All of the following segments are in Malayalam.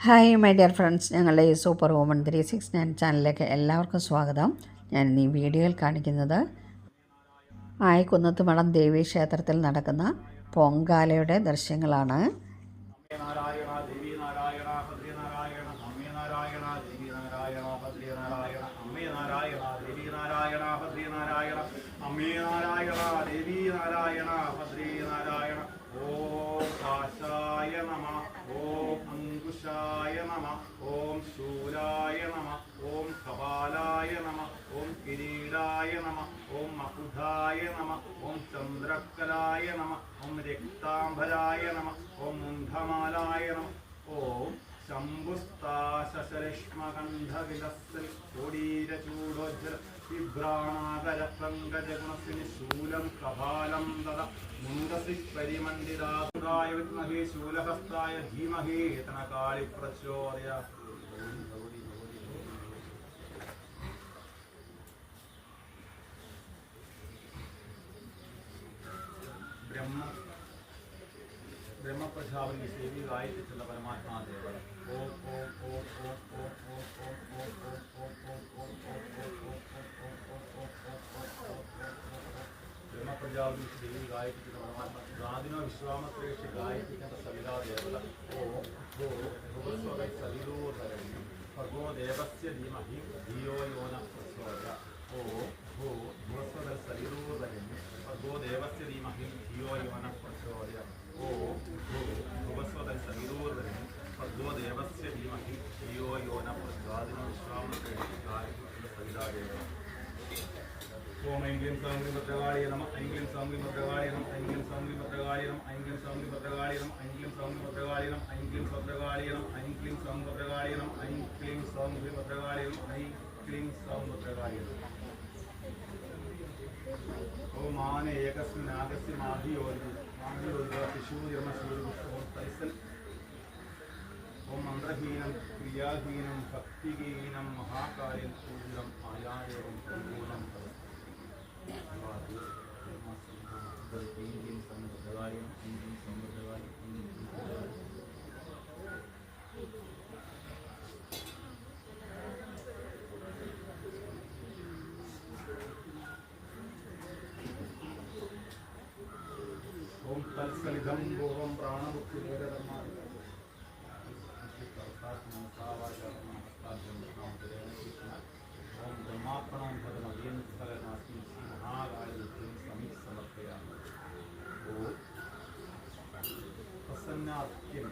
ഹായ് മൈ ഡിയർ ഫ്രണ്ട്സ്, ഞങ്ങളുടെ ഈ സൂപ്പർ വുമൺ 369 ചാനലിലേക്ക് എല്ലാവർക്കും സ്വാഗതം. ഞാൻ ഈ വീഡിയോയിൽ കാണിക്കുന്നത് ആയിക്കുന്നത്ത് മഠം ദേവീ ക്ഷേത്രത്തിൽ നടക്കുന്ന പൊങ്കാലയുടെ ദൃശ്യങ്ങളാണ്. നാരായണ ദേവി നാരായണ ഭദ്രേ നാരായണ അമ്മേ നാരായണ ദേവി നാരായണ ഭദ്രേ നാരായണ അമ്മേ നാരായണ ദേവി നാരായണ ഭദ്രേ നാരായണ അമ്മേ നാരായണ ദേവി നാരായണ ഭദ്രേ നാരായണ. ഓം കാശായ നമ, ഓം അങ്കുശായ നമ, ഓം ശൂലായ നമ, ഓം കപാലായ നമ, ഓം കിരീടായ നമ, ഓം മകുധായ നമ, ഓം ചന്ദ്രക്കലായ നമ, ഓം രക്താംബരായ നമ, ഓം മുണ്ഡമാലായ നമ. ഓം ശംഭുസ്താശശ്ലേഷ്മകണ്ഠവിലസ്സൽ കോടീരചൂടോജ്ജല വിഭ്രാണാകരപങ്കജഗുണസിനി ശൂലം കപാലം തദ മുണ്ടസി പരിമണ്ഡിതായ വിദ്മഹേ ശൂലഹസ്തായ ധീമഹി തനകാളി പ്രചോദയാത്. ബ്രഹ്മപ്രജാപതി ദേവി ഗായത്രിച്ചുള്ള പരമാത്മാ ദേവത. ഓം ഓം ഓം ഓം ഓം ഓം ഓം ഓം ഓം ഓം ഓം ഓം ഓം ബ്രഹ്മപ്രജാപതി ദേവി ഗായത്രിച്ചുള്ള പരമാത്മാ ഗാദിനോ വിശ്വാമത്രേഷി ഗായത്രിക്കന്ത സവിതാ ദേവത. ഓം ഭോ ഭുവസ്വകൈ സവിതോധരണ്യം ഭഗോ ദേവസ്യ ധീമഹി ധിയോ യോ ന പ്രചോദയാത്. ഓം ഭോ ഭുവസ്വകൈ സവിതോധരണ്യം ഭഗോ ദേവസ്യ ധീമഹി ധിയോ യോ ന പ്രചോദയാത്. ഓം ഭൂ ഭുവസ്വതൽ സവിതോധരണ്യം ഭഗോ ദേവസ്യ ധീമഹി ധിയോ യോ ന പ്രചോദയാത്. സവിതാദേവ. ഓം ഐംഗ്ലീം സാംഗ്ലീം ഭദ്രകാളിയ നമ, ഐംഗ്ലീം സാംഗ്ലീം ഭദ്രകാളിയ നമ, ഐംഗ്ലീം സാംഗ്ലീം ഭദ്രകാളിയ നമ, ഐംഗ്ലീം സാംഗ്ലീം ഭദ്രകാളിയ നമ, ഐംഗ്ലീം സാംഗ്ലീം ഭദ്രകാളിയ നമ, ഐംഗ്ലീം ഭദ്രകാളിയ നമ, ഐംഗ്ലീം സാം ഭദ്രകാളിയ നമ, ഐംഗ്ലീം സാംഗ്ലീം ഭദ്രകാളിയ നമ, ഐംഗ്ലീം സാം ഭദ്രകാളിയ നമ. ഓം മാന ഏകസ്മിൻ ആഗസ്യ മാധിയോജി ഓം മന്ത്രഹീനം ക്രിയാഹീനം ഭക്തിഹീനം മഹാകാര്യം പൂജിതം ആയാദേവം പരിപൂർണം ഓം തത്സലിതം പൂർവം പ്രാണമുക്തി ഓം ബ്രഹ്മാർപ്പണം ഭഗവതീനാസ്മി മഹാകാര്യം സമീപ സമർപ്പയാമി. ഓം പ്രസന്നാത്യം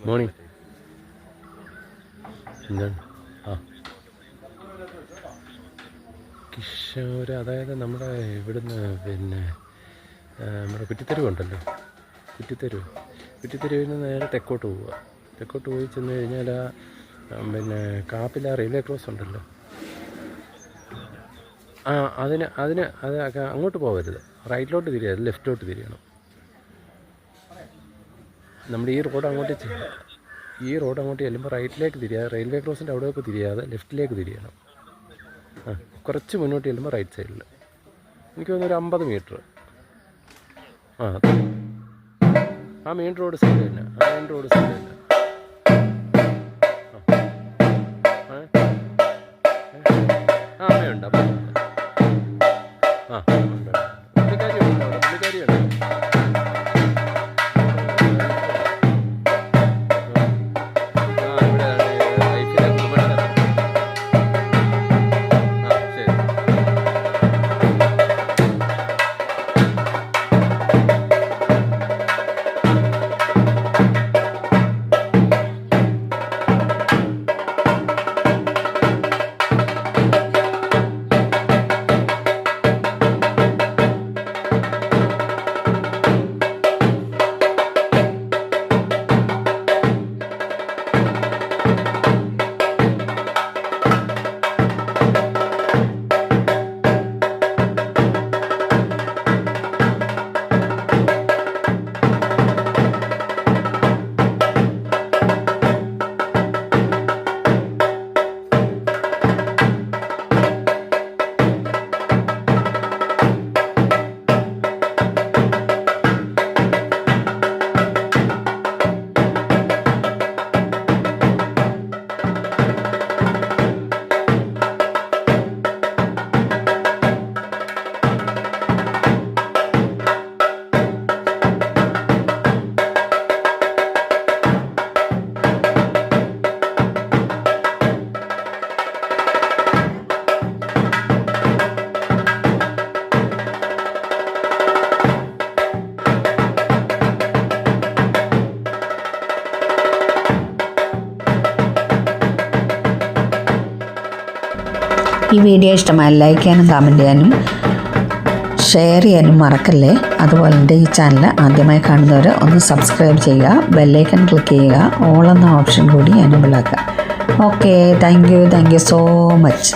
മോർണിംഗ്. എന്താണ്? ആ കിഷോർ, അതായത് നമ്മുടെ ഇവിടുന്ന് പിന്നെ നമ്മുടെ കുറ്റിത്തെരുവുണ്ടല്ലോ, കുറ്റിത്തെരുവിൽ നിന്ന് നേരെ തെക്കോട്ട് പോവുക. തെക്കോട്ട് പോയി ചെന്ന് കഴിഞ്ഞാൽ പിന്നെ കാപ്പില റെയിൽവേ ക്രോസ് ഉണ്ടല്ലോ, അതിന് അത് അങ്ങോട്ട് പോകരുത്, റൈറ്റിലോട്ട് തിരിയരുത്, ലെഫ്റ്റിലോട്ട് തിരിയണം. നമ്മുടെ ഈ റോഡ് അങ്ങോട്ട് ചെല്ലുമ്പോൾ റൈറ്റിലേക്ക് തിരിയാതെ, റെയിൽവേ ക്രോസിൻ്റെ അവിടെയൊക്കെ തിരിയാതെ ലെഫ്റ്റിലേക്ക് തിരിയണം. കുറച്ച് മുന്നോട്ട് ചെല്ലുമ്പോൾ റൈറ്റ് സൈഡിൽ, എനിക്ക് തോന്നുന്നൊരു 50 മീറ്റർ. ആ മെയിൻ റോഡ് സൈഡ് തന്നെ, അമ്മയുണ്ട്, ഉണ്ട്. പുള്ളിക്കാരിയുണ്ട് അവിടെ, പുള്ളിക്കാരിയുണ്ട്. ഈ വീഡിയോ ഇഷ്ടമായി ലൈക്ക് ചെയ്യാനും കമൻറ്റ് ചെയ്യാനും ഷെയർ ചെയ്യാനും മറക്കല്ലേ. അതുപോലെ എൻ്റെ ഈ ചാനൽ ആദ്യമായി കാണുന്നവർ ഒന്ന് സബ്സ്ക്രൈബ് ചെയ്യുക, ബെല്ലൈക്കൺ ക്ലിക്ക് ചെയ്യുക, ഓൾ എന്ന ഓപ്ഷൻ കൂടി എനേബിൾ ആക്കുക. Okay, thank you so much.